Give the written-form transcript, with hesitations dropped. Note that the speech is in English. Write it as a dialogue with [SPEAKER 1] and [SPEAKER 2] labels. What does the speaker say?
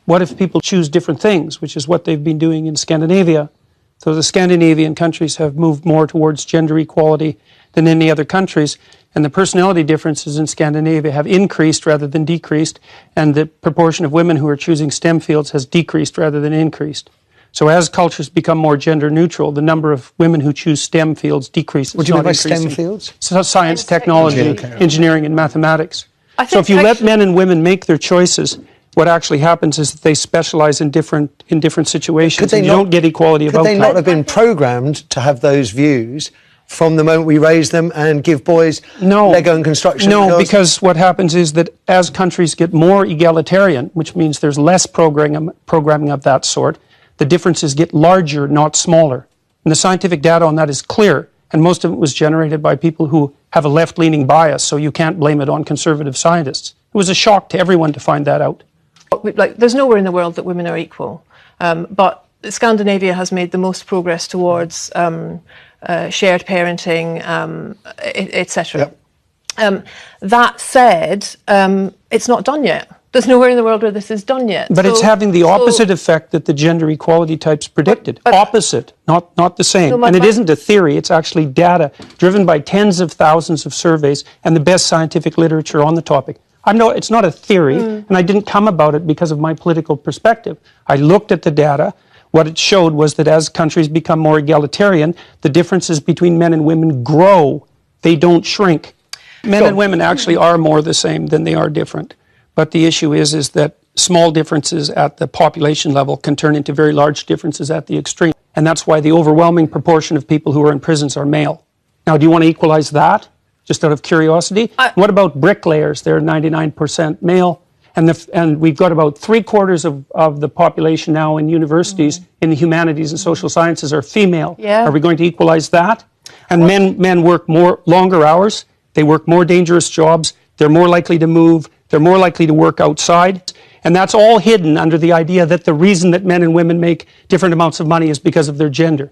[SPEAKER 1] What if people choose different things, which is what they've been doing in Scandinavia? So the Scandinavian countries have moved more towards gender equality than any other countries, and the personality differences in Scandinavia have increased rather than decreased, and the proportion of women who are choosing STEM fields has decreased rather than increased. So as cultures become more gender neutral, the number of women who choose STEM fields decreases.
[SPEAKER 2] What do you mean by STEM fields?
[SPEAKER 1] So science, technology, engineering, and mathematics. So if you let men and women make their choices, what actually happens is that they specialize in different situations, and you don't get equality of outcome.
[SPEAKER 2] Could they not have been programmed to have those views from the moment we raise them and give boys Lego and construction?
[SPEAKER 1] No, because what happens is that as countries get more egalitarian, which means there's less programming of that sort, the differences get larger, not smaller. And the scientific data on that is clear, and most of it was generated by people who have a left-leaning bias, so you can't blame it on conservative scientists. It was a shock to everyone to find that out.
[SPEAKER 3] Like, there's nowhere in the world that women are equal, but Scandinavia has made the most progress towards shared parenting, etc.
[SPEAKER 2] Yep.
[SPEAKER 3] That said, it's not done yet. There's nowhere in the world where this is done yet.
[SPEAKER 1] But it's having the opposite effect that the gender equality types predicted. Opposite, not the same. And it isn't a theory, it's actually data driven by tens of thousands of surveys and the best scientific literature on the topic. It's not a theory, and I didn't come about it because of my political perspective. I looked at the data. What it showed was that as countries become more egalitarian, the differences between men and women grow. They don't shrink. Men and women actually are more the same than they are different. But the issue is that small differences at the population level can turn into very large differences at the extreme. And that's why the overwhelming proportion of people who are in prisons are male. Now, do you want to equalize that? Just out of curiosity? What about bricklayers? They're 99% male. And we've got about 3/4 of the population now in universities in the humanities and social sciences are female.
[SPEAKER 3] Yeah.
[SPEAKER 1] Are we going to equalize that? And men work longer hours. They work more dangerous jobs. They're more likely to move. They're more likely to work outside. And that's all hidden under the idea that the reason that men and women make different amounts of money is because of their gender.